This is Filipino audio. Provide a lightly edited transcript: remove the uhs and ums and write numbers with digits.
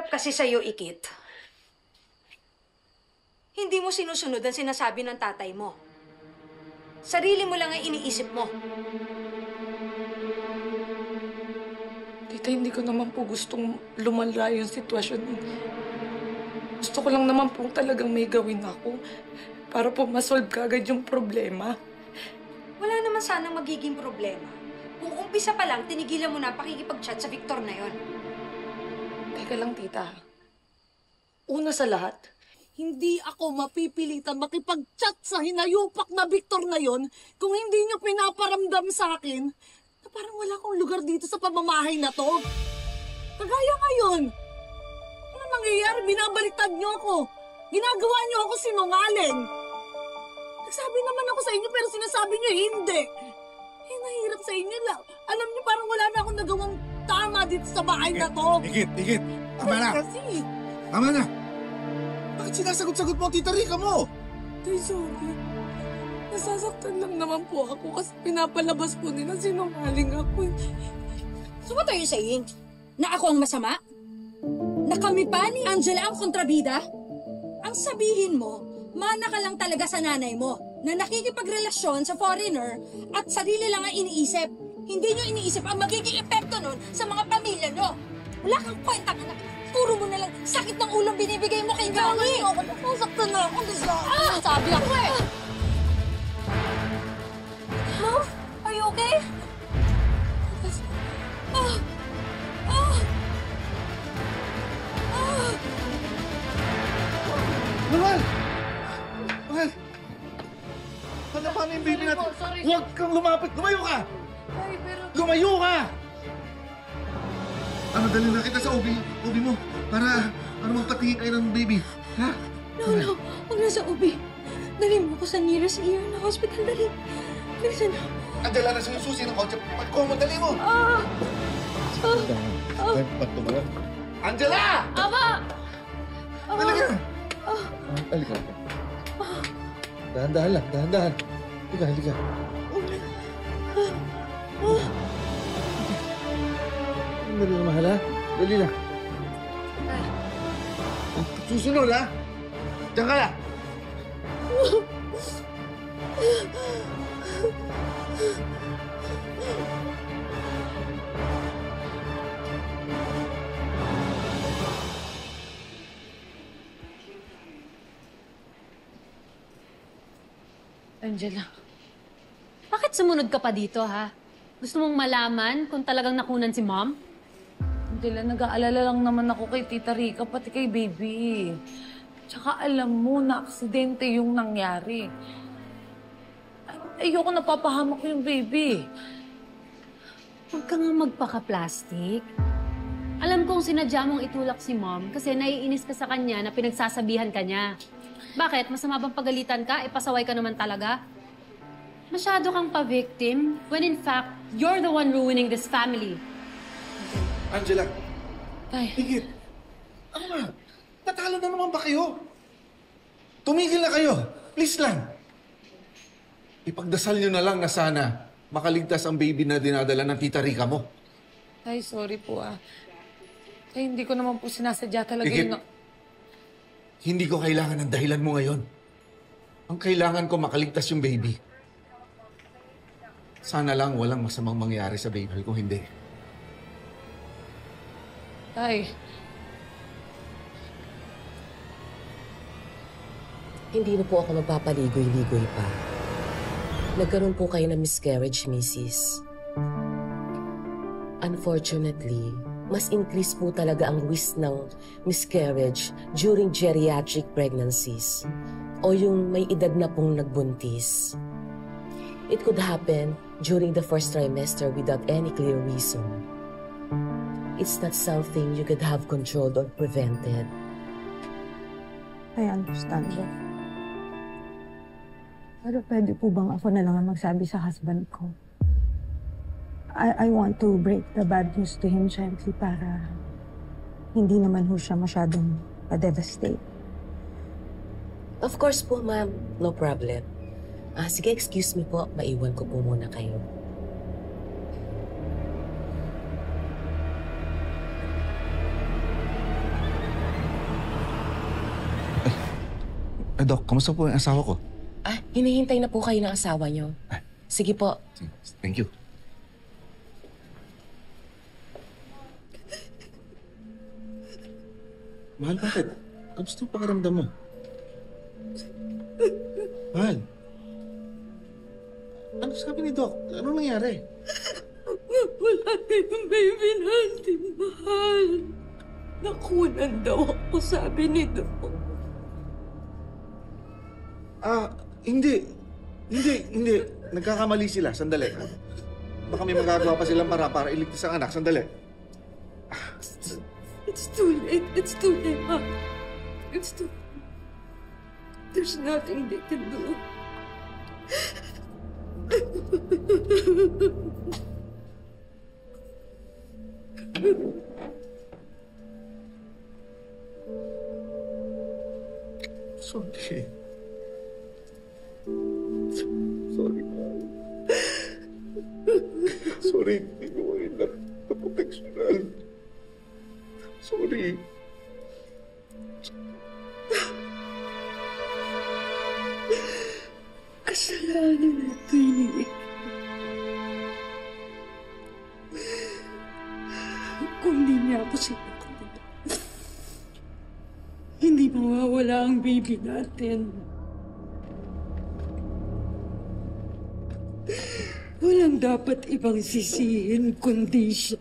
hirap kasi sa'yo, Ikit. Hindi mo sinusunod ang sinasabi ng tatay mo. Sarili mo lang ang iniisip mo. Tita, hindi ko naman po gustong lumala yung sitwasyon. Gusto ko lang naman po talagang may gawin ako para po masolve kagad yung problema. Wala naman sanang magiging problema. Kung umpisa pa lang, tinigilan mo na pakikipag-chat sa Victor na yon. Teka lang, tita. Una sa lahat, hindi ako mapipilitan makipag-chat sa hinayupak na Victor na yon kung hindi niyo pinaparamdam sa akin na parang wala akong lugar dito sa pamamahay na to. Kagaya ngayon. Ano nangyayari? Binabaliktad niyo ako. Ginagawa niyo ako sinungaling. Nagsabi naman ako sa inyo pero sinasabi niyo hindi. Eh, nahirap sa inyo lang. Alam niyo parang wala na akong nagawang tama dito sa bahay na to. Higit. Tama na. Kasi. Tama na. Bakit sinasagot-sagot mo ang tita Rica mo? tay, sorry. Nasasaktan lang naman po ako kasi pinapalabas po nila sinungaling ako. So what are you saying? Na ako ang masama? Na kami pa ni Angela ang kontrabida? Ang sabihin mo, mana ka lang talaga sa nanay mo na nakikipagrelasyon sa foreigner at sarili lang ang iniisip. Hindi nyo iniisip ang magiging epekto nun sa mga pamilya nyo. Wala kang kwenta, anak. Puro mo na lang sakit ng ulo binibigay mo kay Gani. Nasaktan na ako. Sabi ako eh. Mom, are you okay? Mahal! Mahal! Paano yung baby natin? Huwag kang lumapit! Lumayo ka! Lumayo ka! Dali na kita sa ubi mo para magpatingin kayo ng baby. Ha? No. Huwag na sa ubi. Dali mo ako sa nearest ER na hospital. Dali. Bilisan na. Angela na sinususi ng kotse. Pagko mo, dali mo! Angela! Ama! Halika! Halika. Dahan-dahan lang, dahan-dahan. Halika. Dali na, mahal, ha? Dali na. Susunod, ha? Diyan ka na. Angela. Bakit sumunod ka pa dito, ha? Gusto mong malaman kung talagang nakunan si Mom? Angela, nag-aalala lang naman ako kay Tita Rica, pati kay baby. Tsaka alam mo na aksidente yung nangyari. Ayoko napapahamak yung baby. Huwag ka nga magpaka-plastic. Alam kong sinadya mong itulak si Mom kasi naiinis ka sa kanya na pinagsasabihan ka niya. Bakit? Masama bang pagalitan ka? Pasaway ka naman talaga? Masyado kang pa-victim when in fact, you're the one ruining this family. Angela. Tay. Higit. Ano ba? Natalo na naman ba kayo? Tumigil na kayo. Please lang. Ipagdasal nyo na lang na sana makaligtas ang baby na dinadala ng tita Rica mo. Tay, sorry po Tay, hindi ko naman po sinasadya talaga Higit. Hindi ko kailangan ng dahilan mo ngayon. Ang kailangan ko makaligtas yung baby. Sana lang walang masamang mangyari sa baby kung hindi. Tay. Hindi na po ako magpapaligoy-ligoy pa. Nagkaroon po kayo ng miscarriage, Mrs. Unfortunately, mas increase po talaga ang risk ng miscarriage during geriatric pregnancies o yung may edad na pong nagbuntis. It could happen during the first trimester without any clear reason. It's not something you could have controlled or prevented. I understand that. Pero pwede po bang ako na lang ang magsabi sa husband ko? I want to break the bad news to him gently para hindi naman ho siya masyadong pa-devastate. Of course po, ma'am. No problem. Sige, excuse me po. Maiwan ko po muna kayo. Dok, kamusta po yung asawa ko? Hinihintay na po kayo ng asawa niyo. Sige po. Thank you. Mahal, bakit? Kamusta yung pakiramdam mo? Mahal. Ano sabi ni Doc? Ano nangyari? Wala tayong baby natin, mahal. Nakunan daw ako, sabi ni Doc. Hindi. Hindi. Nagkakamali sila. Sandali. Baka may magagawa pa silang para iligtas ang anak. Sandali. It's too late. It's too late, Ma. It's too... There's nothing they can do. Sorry. Sorry, Mahal. Sorry, hindi ko kayo naproteksyonan. Sorry. Kasalanan na ito, Nick. Kung di niya ako sinaktan, hindi mawawala ang baby natin. Walang dapat ibang sisihin kundi siya.